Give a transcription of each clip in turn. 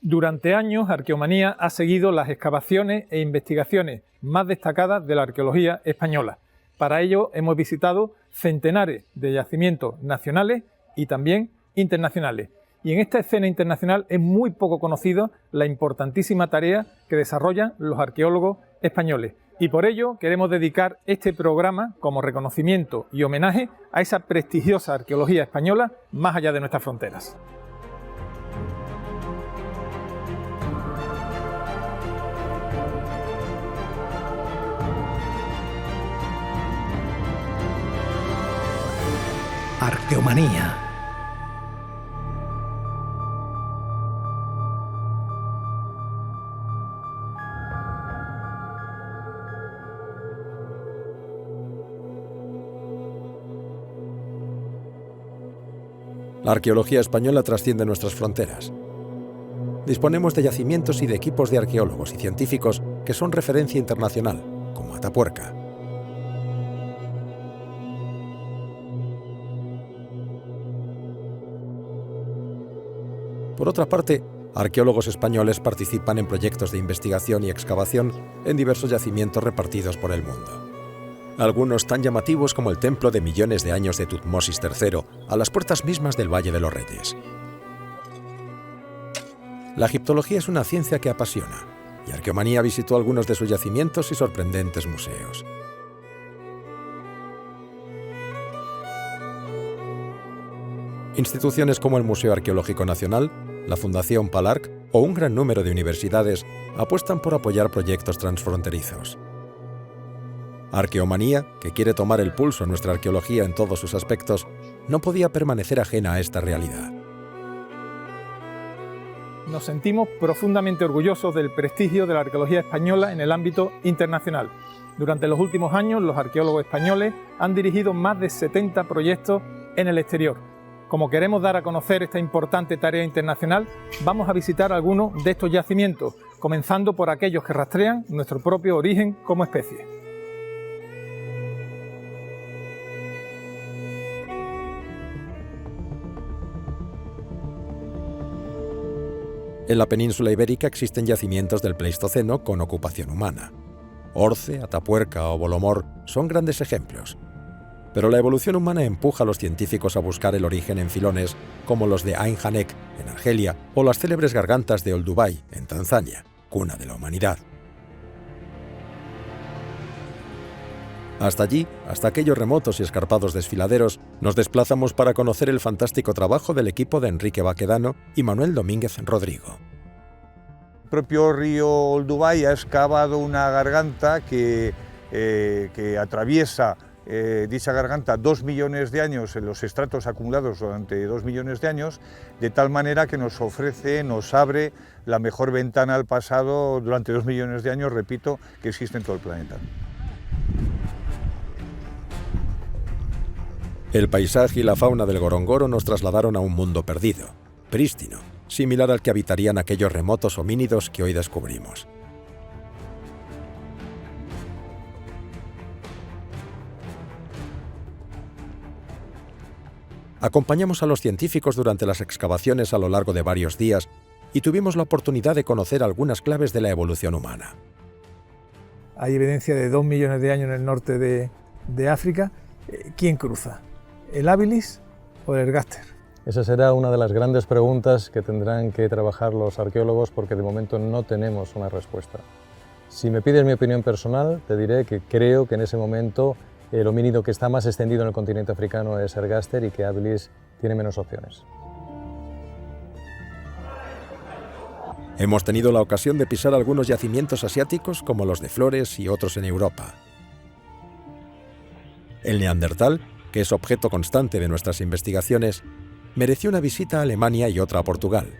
Durante años, Arqueomanía ha seguido las excavaciones e investigaciones más destacadas de la arqueología española. Para ello hemos visitado centenares de yacimientos nacionales y también internacionales. Y en esta escena internacional es muy poco conocida la importantísima tarea que desarrollan los arqueólogos españoles. Y por ello queremos dedicar este programa como reconocimiento y homenaje a esa prestigiosa arqueología española más allá de nuestras fronteras. Arqueomanía. La arqueología española trasciende nuestras fronteras. Disponemos de yacimientos y de equipos de arqueólogos y científicos que son referencia internacional, como Atapuerca. Por otra parte, arqueólogos españoles participan en proyectos de investigación y excavación en diversos yacimientos repartidos por el mundo. Algunos tan llamativos como el templo de millones de años de Tutmosis III, a las puertas mismas del Valle de los Reyes. La egiptología es una ciencia que apasiona, y Arqueomanía visitó algunos de sus yacimientos y sorprendentes museos. Instituciones como el Museo Arqueológico Nacional, la Fundación Palarc o un gran número de universidades apuestan por apoyar proyectos transfronterizos. Arqueomanía, que quiere tomar el pulso a nuestra arqueología en todos sus aspectos, no podía permanecer ajena a esta realidad. Nos sentimos profundamente orgullosos del prestigio de la arqueología española en el ámbito internacional. Durante los últimos años, los arqueólogos españoles han dirigido más de 70 proyectos en el exterior. Como queremos dar a conocer esta importante tarea internacional, vamos a visitar algunos de estos yacimientos, comenzando por aquellos que rastrean nuestro propio origen como especie. En la península ibérica existen yacimientos del Pleistoceno con ocupación humana. Orce, Atapuerca o Bolomor son grandes ejemplos. Pero la evolución humana empuja a los científicos a buscar el origen en filones como los de Ain Janek, en Argelia, o las célebres gargantas de Olduvai, en Tanzania, cuna de la humanidad. Hasta allí, hasta aquellos remotos y escarpados desfiladeros, nos desplazamos para conocer el fantástico trabajo del equipo de Enrique Baquedano y Manuel Domínguez Rodrigo. El propio río Olduvai ha excavado una garganta que atraviesa dicha garganta 2 millones de años en los estratos acumulados durante 2 millones de años, de tal manera que nos abre la mejor ventana al pasado durante 2 millones de años, repito, que existe en todo el planeta. El paisaje y la fauna del Gorongoro nos trasladaron a un mundo perdido, prístino, similar al que habitarían aquellos remotos homínidos que hoy descubrimos. Acompañamos a los científicos durante las excavaciones a lo largo de varios días y tuvimos la oportunidad de conocer algunas claves de la evolución humana. Hay evidencia de 2 millones de años en el norte de África. ¿Quién cruza? ¿El habilis o el ergaster? Esa será una de las grandes preguntas que tendrán que trabajar los arqueólogos, porque de momento no tenemos una respuesta. Si me pides mi opinión personal, te diré que creo que en ese momento el homínido que está más extendido en el continente africano es ergaster y que habilis tiene menos opciones. Hemos tenido la ocasión de pisar algunos yacimientos asiáticos como los de Flores y otros en Europa. El Neandertal, que es objeto constante de nuestras investigaciones, mereció una visita a Alemania y otra a Portugal.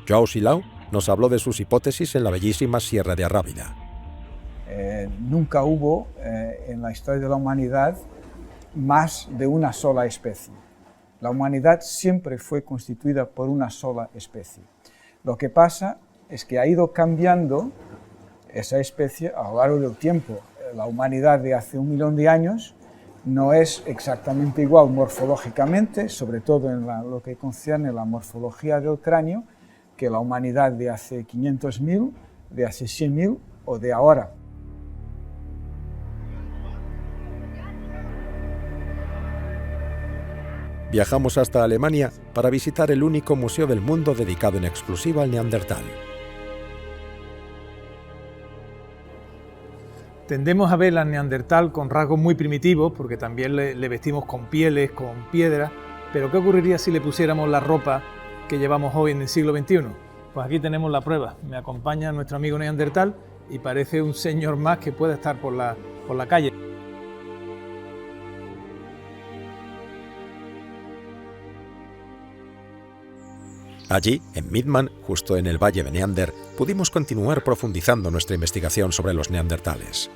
Joao Silao nos habló de sus hipótesis en la bellísima Sierra de Arrábida. Nunca hubo en la historia de la humanidad más de una sola especie. La humanidad siempre fue constituida por una sola especie. Lo que pasa es que ha ido cambiando esa especie a lo largo del tiempo. La humanidad de hace 1 millón de años no es exactamente igual morfológicamente, sobre todo en lo que concierne la morfología del cráneo, que la humanidad de hace 500.000, de hace 100.000 o de ahora. Viajamos hasta Alemania para visitar el único museo del mundo dedicado en exclusiva al neandertal. Tendemos a ver al neandertal con rasgos muy primitivos, porque también le vestimos con pieles, con piedras, pero ¿qué ocurriría si le pusiéramos la ropa que llevamos hoy en el siglo XXI? Pues aquí tenemos la prueba. Me acompaña nuestro amigo neandertal y parece un señor más que puede estar por la calle. Allí, en Midman, justo en el Valle de Neander, pudimos continuar profundizando nuestra investigación sobre los neandertales.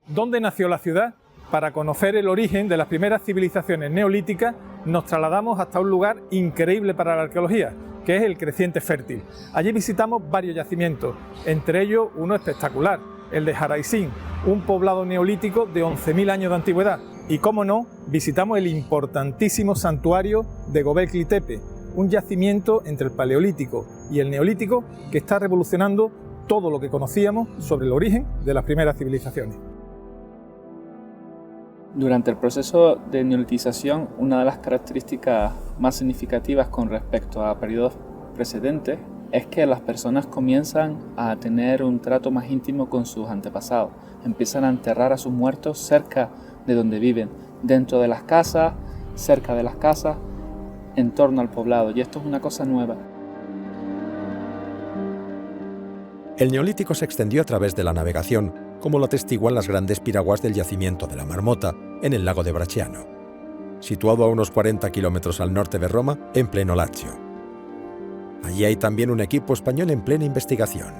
¿Dónde nació la ciudad? Para conocer el origen de las primeras civilizaciones neolíticas, nos trasladamos hasta un lugar increíble para la arqueología, que es el Creciente Fértil. Allí visitamos varios yacimientos, entre ellos uno espectacular, el de Jaraisín, un poblado neolítico de 11.000 años de antigüedad. Y cómo no, visitamos el importantísimo santuario de Göbekli Tepe, un yacimiento entre el Paleolítico y el Neolítico que está revolucionando todo lo que conocíamos sobre el origen de las primeras civilizaciones. Durante el proceso de neolitización, una de las características más significativas con respecto a periodos precedentes es que las personas comienzan a tener un trato más íntimo con sus antepasados. Empiezan a enterrar a sus muertos cerca de donde viven, dentro de las casas, cerca de las casas, en torno al poblado, y esto es una cosa nueva. El Neolítico se extendió a través de la navegación, como lo atestiguan las grandes piraguas del yacimiento de la Marmota, en el lago de Bracciano, situado a unos 40 kilómetros al norte de Roma, en pleno Lacio. Allí hay también un equipo español en plena investigación.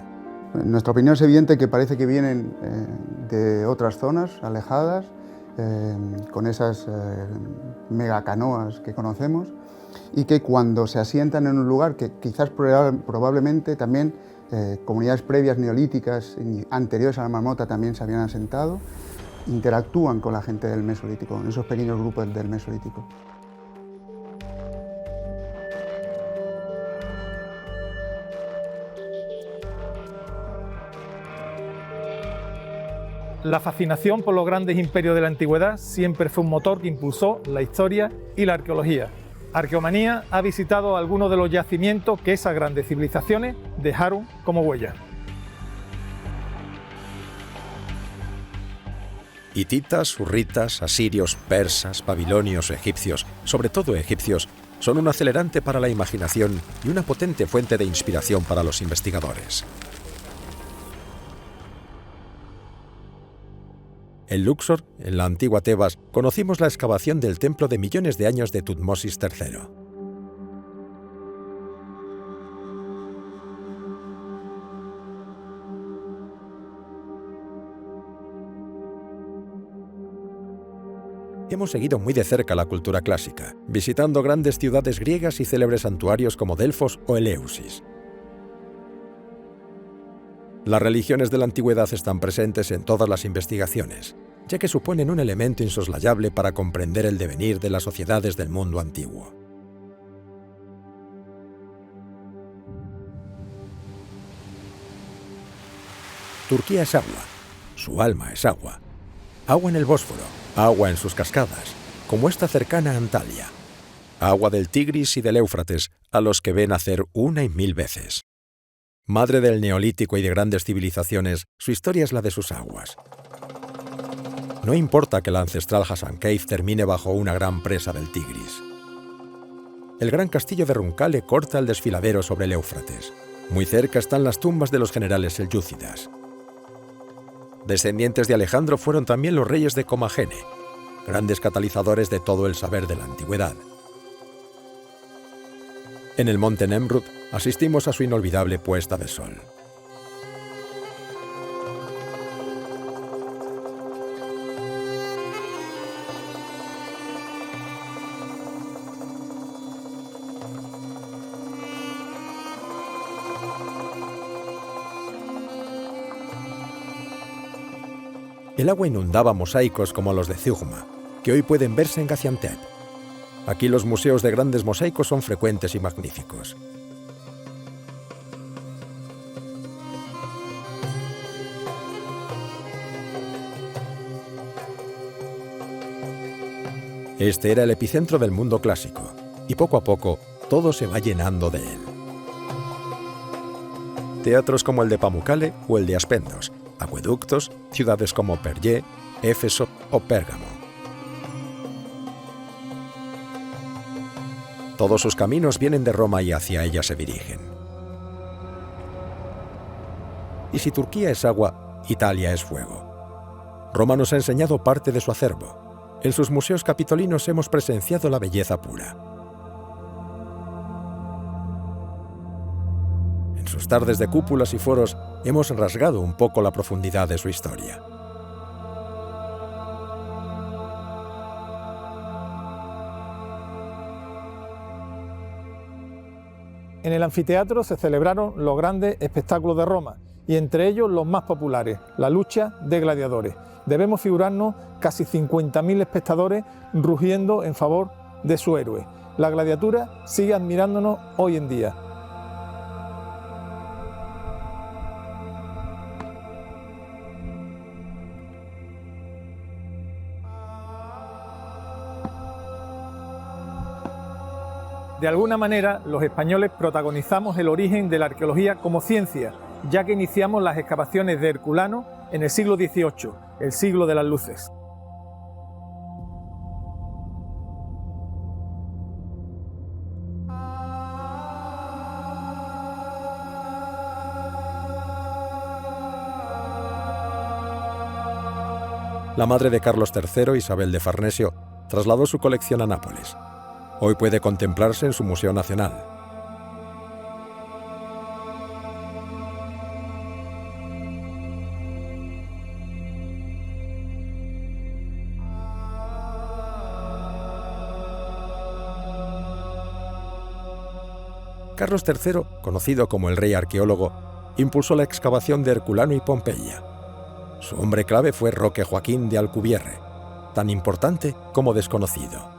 Nuestra opinión es evidente que parece que vienen de otras zonas alejadas, con esas megacanoas que conocemos, y que cuando se asientan en un lugar que quizás probablemente también comunidades previas neolíticas anteriores a la Marmota también se habían asentado, interactúan con la gente del Mesolítico, en esos pequeños grupos del Mesolítico. La fascinación por los grandes imperios de la antigüedad siempre fue un motor que impulsó la historia y la arqueología. Arqueomanía ha visitado algunos de los yacimientos que esas grandes civilizaciones dejaron como huella. Hititas, hurritas, asirios, persas, babilonios, egipcios, sobre todo egipcios, son un acelerante para la imaginación y una potente fuente de inspiración para los investigadores. En Luxor, en la antigua Tebas, conocimos la excavación del templo de millones de años de Tutmosis III. Hemos seguido muy de cerca la cultura clásica, visitando grandes ciudades griegas y célebres santuarios como Delfos o Eleusis. Las religiones de la antigüedad están presentes en todas las investigaciones, ya que suponen un elemento insoslayable para comprender el devenir de las sociedades del mundo antiguo. Turquía es agua, su alma es agua. Agua en el Bósforo, agua en sus cascadas, como esta cercana Antalya. Agua del Tigris y del Éufrates, a los que ven nacer una y mil veces. Madre del Neolítico y de grandes civilizaciones, su historia es la de sus aguas. No importa que la ancestral Hassan Cave termine bajo una gran presa del Tigris. El gran castillo de Runcale corta el desfiladero sobre el Éufrates. Muy cerca están las tumbas de los generales selyúcidas. Descendientes de Alejandro fueron también los reyes de Comagene, grandes catalizadores de todo el saber de la antigüedad. En el monte Nemrut asistimos a su inolvidable puesta de sol. El agua inundaba mosaicos como los de Zeugma, que hoy pueden verse en Gaziantep. Aquí los museos de grandes mosaicos son frecuentes y magníficos. Este era el epicentro del mundo clásico, y poco a poco todo se va llenando de él. Teatros como el de Pamukkale o el de Aspendos, acueductos, ciudades como Perge, Éfeso o Pérgamo. Todos sus caminos vienen de Roma y hacia ella se dirigen. Y si Turquía es agua, Italia es fuego. Roma nos ha enseñado parte de su acervo. En sus museos capitolinos hemos presenciado la belleza pura. En sus tardes de cúpulas y foros hemos rasgado un poco la profundidad de su historia. En el anfiteatro se celebraron los grandes espectáculos de Roma, y entre ellos los más populares, la lucha de gladiadores. Debemos figurarnos casi 50.000 espectadores rugiendo en favor de su héroe. La gladiatura sigue admirándonos hoy en día. De alguna manera, los españoles protagonizamos el origen de la arqueología como ciencia, ya que iniciamos las excavaciones de Herculano en el siglo XVIII, el siglo de las luces. La madre de Carlos III, Isabel de Farnesio, trasladó su colección a Nápoles. Hoy puede contemplarse en su Museo Nacional. Carlos III, conocido como el rey arqueólogo, impulsó la excavación de Herculano y Pompeya. Su hombre clave fue Roque Joaquín de Alcubierre, tan importante como desconocido.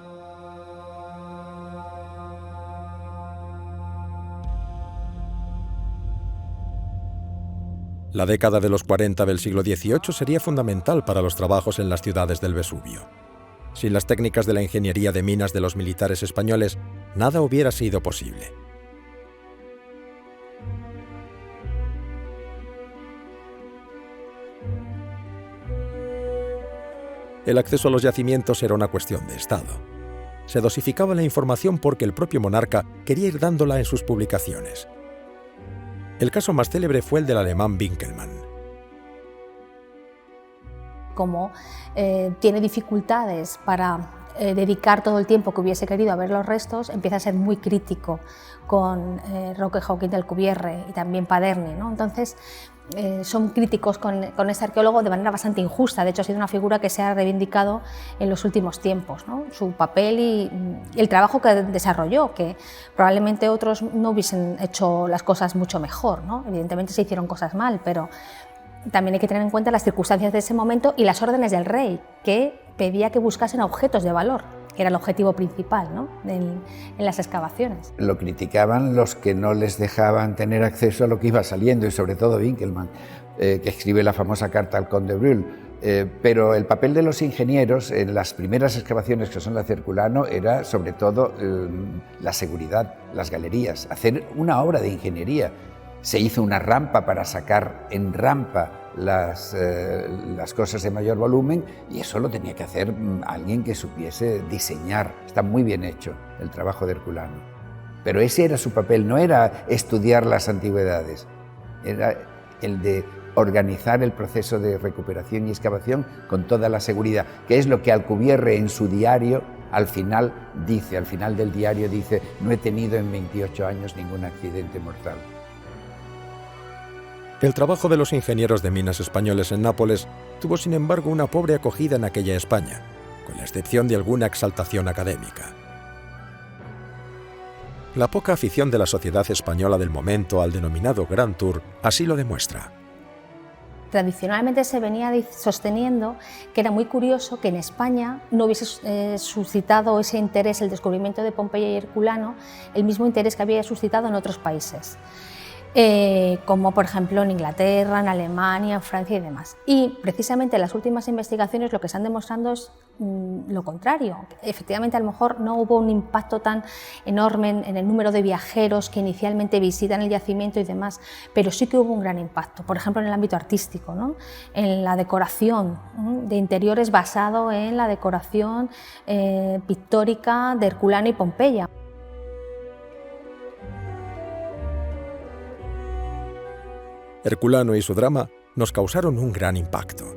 La década de los 40 del siglo XVIII sería fundamental para los trabajos en las ciudades del Vesubio. Sin las técnicas de la ingeniería de minas de los militares españoles, nada hubiera sido posible. El acceso a los yacimientos era una cuestión de Estado. Se dosificaba la información porque el propio monarca quería ir dándola en sus publicaciones. El caso más célebre fue el del alemán Winkelmann. Como tiene dificultades para dedicar todo el tiempo que hubiese querido a ver los restos, empieza a ser muy crítico con Roque Joaquín de Alcubierre y también Paderne, ¿no? Entonces son críticos con este arqueólogo de manera bastante injusta. De hecho, ha sido una figura que se ha reivindicado en los últimos tiempos, ¿no? Su papel y el trabajo que desarrolló, que probablemente otros no hubiesen hecho las cosas mucho mejor, ¿no? Evidentemente se hicieron cosas mal, pero también hay que tener en cuenta las circunstancias de ese momento y las órdenes del rey, que pedía que buscasen objetos de valor, que era el objetivo principal, ¿no? en las excavaciones. Lo criticaban los que no les dejaban tener acceso a lo que iba saliendo, y sobre todo Winkelmann, que escribe la famosa carta al conde Brühl. Pero el papel de los ingenieros en las primeras excavaciones, que son las de Herculano, era sobre todo la seguridad, las galerías, hacer una obra de ingeniería. Se hizo una rampa para sacar en rampa las cosas de mayor volumen, y eso lo tenía que hacer alguien que supiese diseñar. Está muy bien hecho el trabajo de Herculano. Pero ese era su papel, no era estudiar las antigüedades, era el de organizar el proceso de recuperación y excavación con toda la seguridad, que es lo que Alcubierre en su diario al final del diario dice: no he tenido en 28 años ningún accidente mortal. El trabajo de los ingenieros de minas españoles en Nápoles tuvo, sin embargo, una pobre acogida en aquella España, con la excepción de alguna exaltación académica. La poca afición de la sociedad española del momento al denominado Grand Tour así lo demuestra. Tradicionalmente se venía sosteniendo que era muy curioso que en España no hubiese suscitado ese interés el descubrimiento de Pompeya y Herculano, el mismo interés que había suscitado en otros países, como por ejemplo en Inglaterra, en Alemania, en Francia y demás. Y precisamente las últimas investigaciones lo que están demostrando es lo contrario. Efectivamente, a lo mejor no hubo un impacto tan enorme en el número de viajeros que inicialmente visitan el yacimiento y demás, pero sí que hubo un gran impacto, por ejemplo en el ámbito artístico, ¿no? En la decoración de interiores basado en la decoración pictórica de Herculano y Pompeya. Herculano y su drama nos causaron un gran impacto.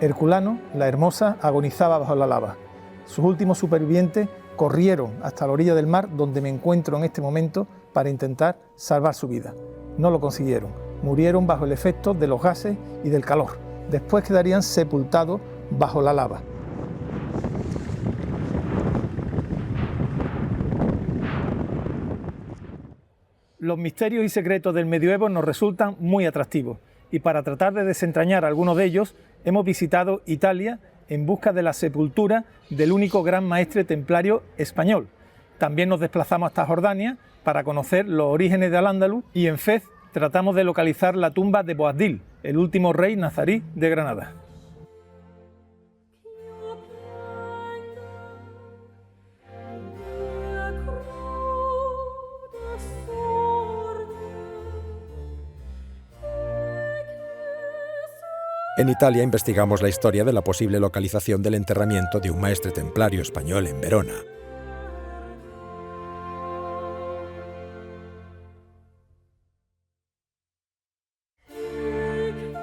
Herculano, la hermosa, agonizaba bajo la lava. Sus últimos supervivientes corrieron hasta la orilla del mar, donde me encuentro en este momento, para intentar salvar su vida. No lo consiguieron. Murieron bajo el efecto de los gases y del calor. Después quedarían sepultados bajo la lava. Los misterios y secretos del medioevo nos resultan muy atractivos y para tratar de desentrañar algunos de ellos hemos visitado Italia en busca de la sepultura del único gran maestre templario español. También nos desplazamos hasta Jordania para conocer los orígenes de Al-Ándalus y en Fez tratamos de localizar la tumba de Boabdil, el último rey nazarí de Granada. En Italia investigamos la historia de la posible localización del enterramiento de un maestre templario español en Verona.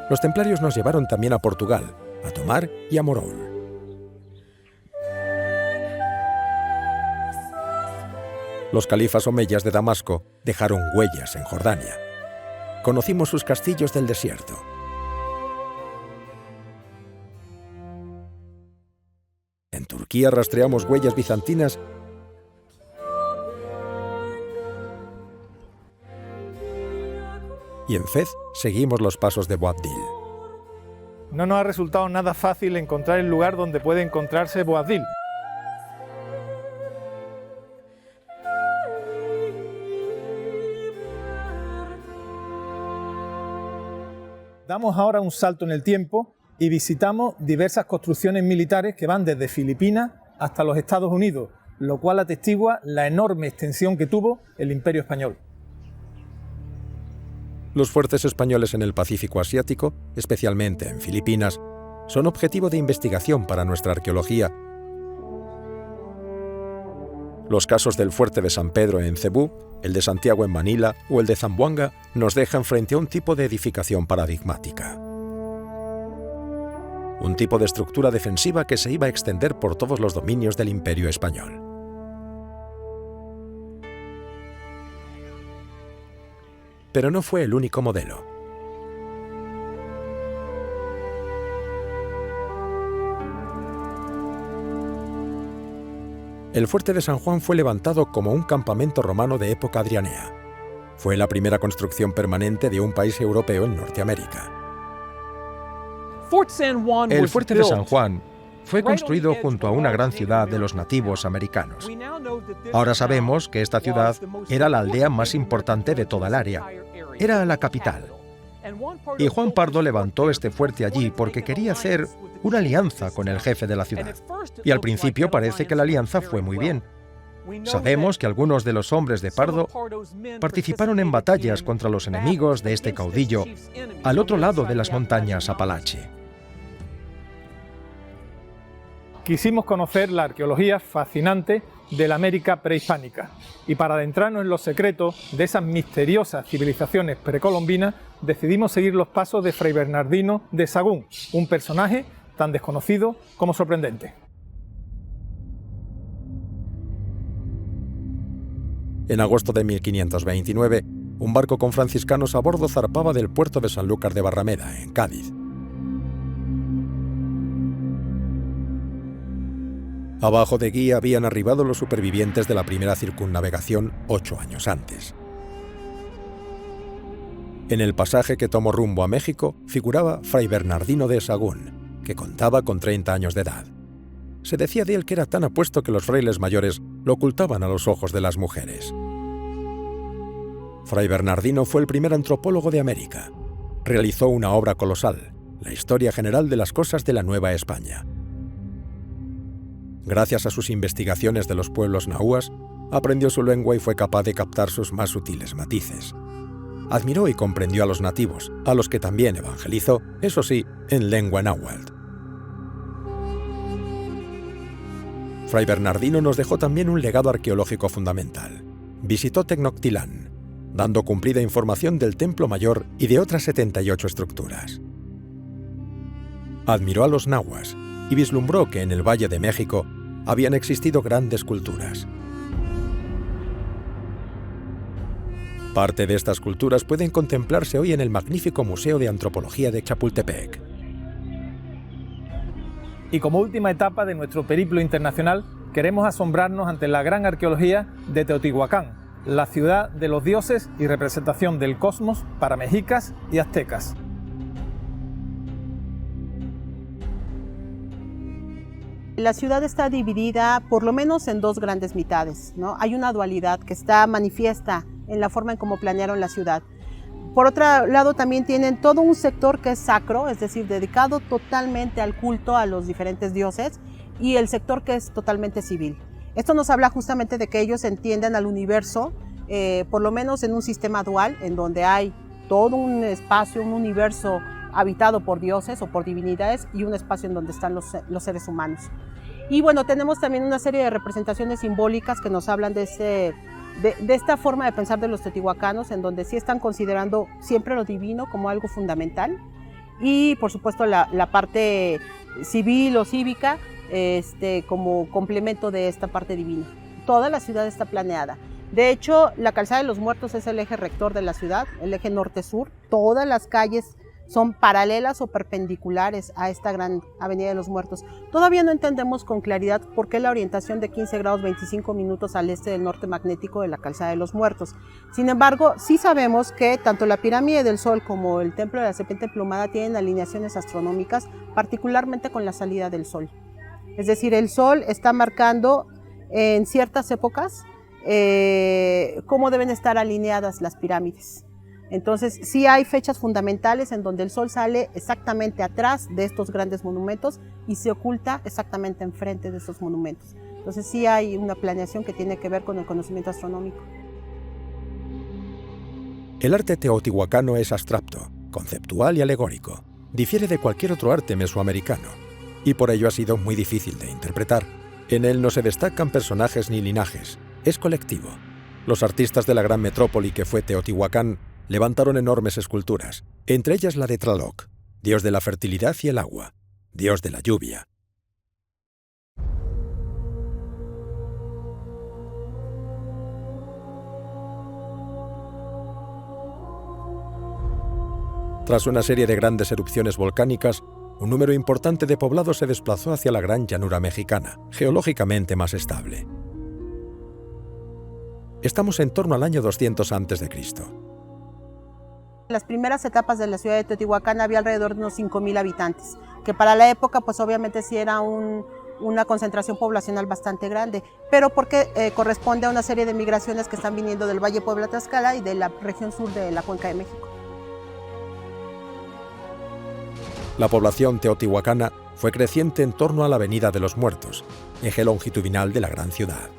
Los templarios nos llevaron también a Portugal, a Tomar y a Morol. Los califas omeyas de Damasco dejaron huellas en Jordania. Conocimos sus castillos del desierto. En Turquía rastreamos huellas bizantinas y en Fez seguimos los pasos de Boabdil. No nos ha resultado nada fácil encontrar el lugar donde puede encontrarse Boabdil. Damos ahora un salto en el tiempo y visitamos diversas construcciones militares que van desde Filipinas hasta los Estados Unidos, lo cual atestigua la enorme extensión que tuvo el Imperio Español. Los fuertes españoles en el Pacífico asiático, especialmente en Filipinas, son objetivo de investigación para nuestra arqueología. Los casos del fuerte de San Pedro en Cebú, el de Santiago en Manila o el de Zamboanga nos dejan frente a un tipo de edificación paradigmática. Un tipo de estructura defensiva que se iba a extender por todos los dominios del Imperio Español. Pero no fue el único modelo. El fuerte de San Juan fue levantado como un campamento romano de época adrianea. Fue la primera construcción permanente de un país europeo en Norteamérica. El fuerte de San Juan fue construido junto a una gran ciudad de los nativos americanos. Ahora sabemos que esta ciudad era la aldea más importante de toda el área. Era la capital. Y Juan Pardo levantó este fuerte allí porque quería hacer una alianza con el jefe de la ciudad. Y al principio parece que la alianza fue muy bien. Sabemos que algunos de los hombres de Pardo participaron en batallas contra los enemigos de este caudillo al otro lado de las montañas Apalache. Quisimos conocer la arqueología fascinante de la América prehispánica y para adentrarnos en los secretos de esas misteriosas civilizaciones precolombinas decidimos seguir los pasos de Fray Bernardino de Sahagún, un personaje tan desconocido como sorprendente. En agosto de 1529, un barco con franciscanos a bordo zarpaba del puerto de Sanlúcar de Barrameda, en Cádiz. Abajo de Guía habían arribado los supervivientes de la primera circunnavegación 8 años antes. En el pasaje que tomó rumbo a México figuraba Fray Bernardino de Sahagún, que contaba con 30 años de edad. Se decía de él que era tan apuesto que los frailes mayores lo ocultaban a los ojos de las mujeres. Fray Bernardino fue el primer antropólogo de América. Realizó una obra colosal, la historia general de las cosas de la Nueva España. Gracias a sus investigaciones de los pueblos nahuas, aprendió su lengua y fue capaz de captar sus más sutiles matices. Admiró y comprendió a los nativos, a los que también evangelizó, eso sí, en lengua náhuatl. Fray Bernardino nos dejó también un legado arqueológico fundamental. Visitó Tenochtitlán, dando cumplida información del Templo Mayor y de otras 78 estructuras. Admiró a los nahuas y vislumbró que en el Valle de México habían existido grandes culturas. Parte de estas culturas pueden contemplarse hoy en el magnífico Museo de Antropología de Chapultepec. Y como última etapa de nuestro periplo internacional, queremos asombrarnos ante la gran arqueología de Teotihuacán, la ciudad de los dioses y representación del cosmos para mexicas y aztecas. La ciudad está dividida por lo menos en dos grandes mitades, ¿no? Hay una dualidad que está manifiesta en la forma en cómo planearon la ciudad. Por otro lado, también tienen todo un sector que es sacro, es decir, dedicado totalmente al culto a los diferentes dioses, y el sector que es totalmente civil. Esto nos habla justamente de que ellos entienden al universo, por lo menos en un sistema dual, en donde hay todo un espacio, un universo habitado por dioses o por divinidades, y un espacio en donde están los seres humanos. Y bueno, tenemos también una serie de representaciones simbólicas que nos hablan de esta forma de pensar de los teotihuacanos, en donde sí están considerando siempre lo divino como algo fundamental, y por supuesto la parte civil o cívica como complemento de esta parte divina. Toda la ciudad está planeada. De hecho, la Calzada de los Muertos es el eje rector de la ciudad, el eje norte-sur. Todas las calles son paralelas o perpendiculares a esta gran Avenida de los Muertos. Todavía no entendemos con claridad por qué la orientación de 15 grados 25 minutos al este del norte magnético de la Calzada de los Muertos. Sin embargo, sí sabemos que tanto la Pirámide del Sol como el Templo de la Serpiente Emplumada tienen alineaciones astronómicas, particularmente con la salida del Sol. Es decir, el Sol está marcando en ciertas épocas cómo deben estar alineadas las pirámides. Entonces, sí hay fechas fundamentales en donde el Sol sale exactamente atrás de estos grandes monumentos y se oculta exactamente enfrente de estos monumentos. Entonces, sí hay una planeación que tiene que ver con el conocimiento astronómico. El arte teotihuacano es abstracto, conceptual y alegórico. Difiere de cualquier otro arte mesoamericano y por ello ha sido muy difícil de interpretar. En él no se destacan personajes ni linajes, es colectivo. Los artistas de la gran metrópoli que fue Teotihuacán levantaron enormes esculturas, entre ellas la de Tlaloc, dios de la fertilidad y el agua, dios de la lluvia. Tras una serie de grandes erupciones volcánicas, un número importante de poblados se desplazó hacia la gran llanura mexicana, geológicamente más estable. Estamos en torno al año 200 a.C. En las primeras etapas de la ciudad de Teotihuacán había alrededor de unos 5,000 habitantes, que para la época pues obviamente sí era una concentración poblacional bastante grande, pero porque corresponde a una serie de migraciones que están viniendo del Valle Puebla-Tlaxcala y de la región sur de la Cuenca de México. La población teotihuacana fue creciente en torno a la Avenida de los Muertos, eje longitudinal de la gran ciudad.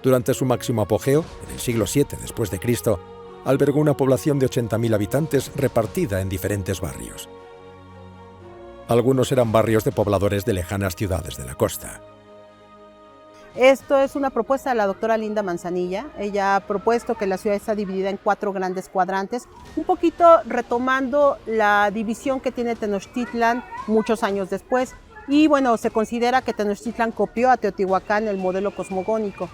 Durante su máximo apogeo, en el siglo VII después de Cristo, albergó una población de 80.000 habitantes repartida en diferentes barrios. Algunos eran barrios de pobladores de lejanas ciudades de la costa. Esto es una propuesta de la doctora Linda Manzanilla. Ella ha propuesto que la ciudad está dividida en 4 grandes cuadrantes, un poquito retomando la división que tiene Tenochtitlán muchos años después. Y bueno, se considera que Tenochtitlán copió a Teotihuacán el modelo cosmogónico.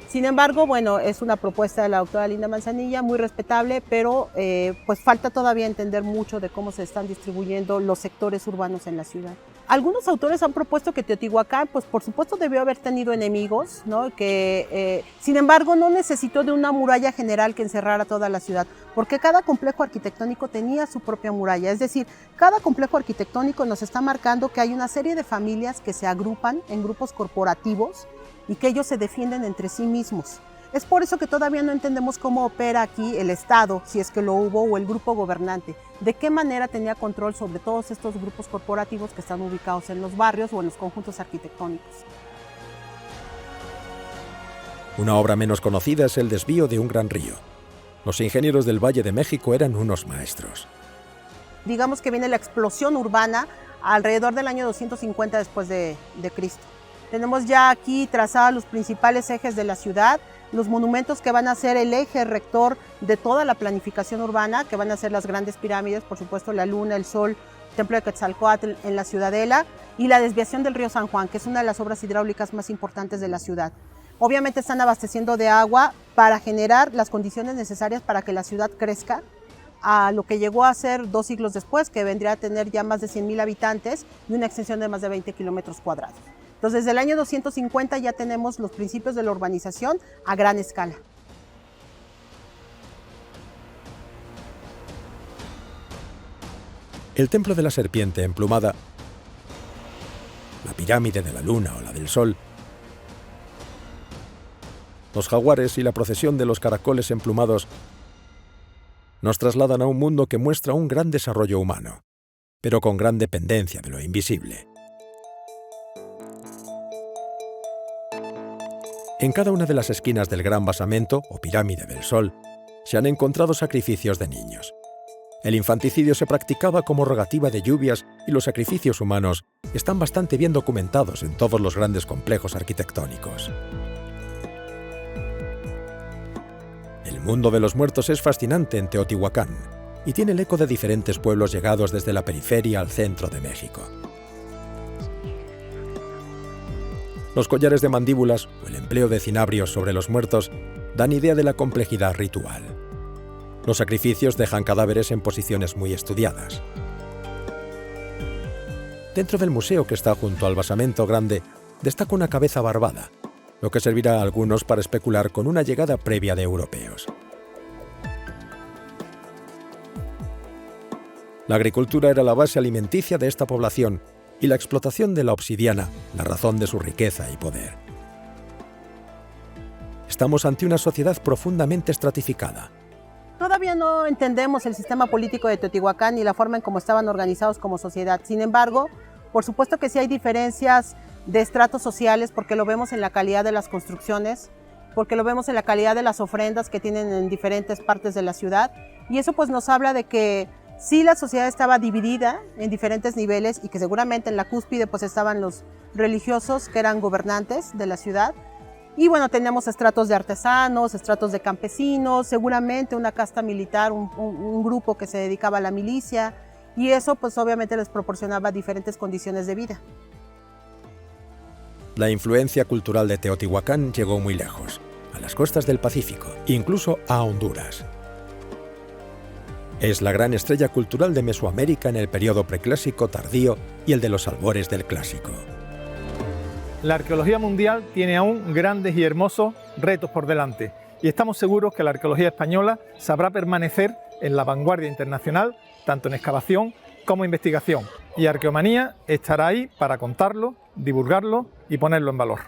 Sin embargo, bueno, es una propuesta de la doctora Linda Manzanilla, muy respetable, pero pues falta todavía entender mucho de cómo se están distribuyendo los sectores urbanos en la ciudad. Algunos autores han propuesto que Teotihuacán, pues por supuesto debió haber tenido enemigos, ¿no? Sin embargo no necesitó de una muralla general que encerrara toda la ciudad, porque cada complejo arquitectónico tenía su propia muralla, es decir, cada complejo arquitectónico nos está marcando que hay una serie de familias que se agrupan en grupos corporativos y que ellos se defienden entre sí mismos. Es por eso que todavía no entendemos cómo opera aquí el Estado, si es que lo hubo, o el grupo gobernante. De qué manera tenía control sobre todos estos grupos corporativos que están ubicados en los barrios o en los conjuntos arquitectónicos. Una obra menos conocida es el desvío de un gran río. Los ingenieros del Valle de México eran unos maestros. Digamos que viene la explosión urbana alrededor del año 250 después de Cristo. Tenemos ya aquí trazados los principales ejes de la ciudad, los monumentos que van a ser el eje rector de toda la planificación urbana, que van a ser las grandes pirámides, por supuesto la luna, el sol, el templo de Quetzalcóatl en la ciudadela y la desviación del río San Juan, que es una de las obras hidráulicas más importantes de la ciudad. Obviamente están abasteciendo de agua para generar las condiciones necesarias para que la ciudad crezca a lo que llegó a ser 2 siglos después, que vendría a tener ya más de 100,000 habitantes y una extensión de más de 20 kilómetros cuadrados. Entonces, desde el año 250 ya tenemos los principios de la urbanización a gran escala. El templo de la serpiente emplumada, la pirámide de la luna o la del sol, los jaguares y la procesión de los caracoles emplumados nos trasladan a un mundo que muestra un gran desarrollo humano, pero con gran dependencia de lo invisible. En cada una de las esquinas del gran basamento, o pirámide del Sol, se han encontrado sacrificios de niños. El infanticidio se practicaba como rogativa de lluvias y los sacrificios humanos están bastante bien documentados en todos los grandes complejos arquitectónicos. El mundo de los muertos es fascinante en Teotihuacán y tiene el eco de diferentes pueblos llegados desde la periferia al centro de México. Los collares de mandíbulas o el empleo de cinabrios sobre los muertos dan idea de la complejidad ritual. Los sacrificios dejan cadáveres en posiciones muy estudiadas. Dentro del museo que está junto al basamento grande destaca una cabeza barbada, lo que servirá a algunos para especular con una llegada previa de europeos. La agricultura era la base alimenticia de esta población y la explotación de la obsidiana, la razón de su riqueza y poder. Estamos ante una sociedad profundamente estratificada. Todavía no entendemos el sistema político de Teotihuacán ni la forma en cómo estaban organizados como sociedad. Sin embargo, por supuesto que sí hay diferencias de estratos sociales, porque lo vemos en la calidad de las construcciones, porque lo vemos en la calidad de las ofrendas que tienen en diferentes partes de la ciudad. Y eso pues nos habla de que sí, la sociedad estaba dividida en diferentes niveles y que seguramente en la cúspide pues estaban los religiosos que eran gobernantes de la ciudad. Y bueno, teníamos estratos de artesanos, estratos de campesinos, seguramente una casta militar, un grupo que se dedicaba a la milicia, y eso pues obviamente les proporcionaba diferentes condiciones de vida. La influencia cultural de Teotihuacán llegó muy lejos, a las costas del Pacífico, incluso a Honduras. Es la gran estrella cultural de Mesoamérica en el periodo preclásico tardío y el de los albores del clásico. La arqueología mundial tiene aún grandes y hermosos retos por delante y estamos seguros que la arqueología española sabrá permanecer en la vanguardia internacional, tanto en excavación como investigación. Y Arqueomanía estará ahí para contarlo, divulgarlo y ponerlo en valor.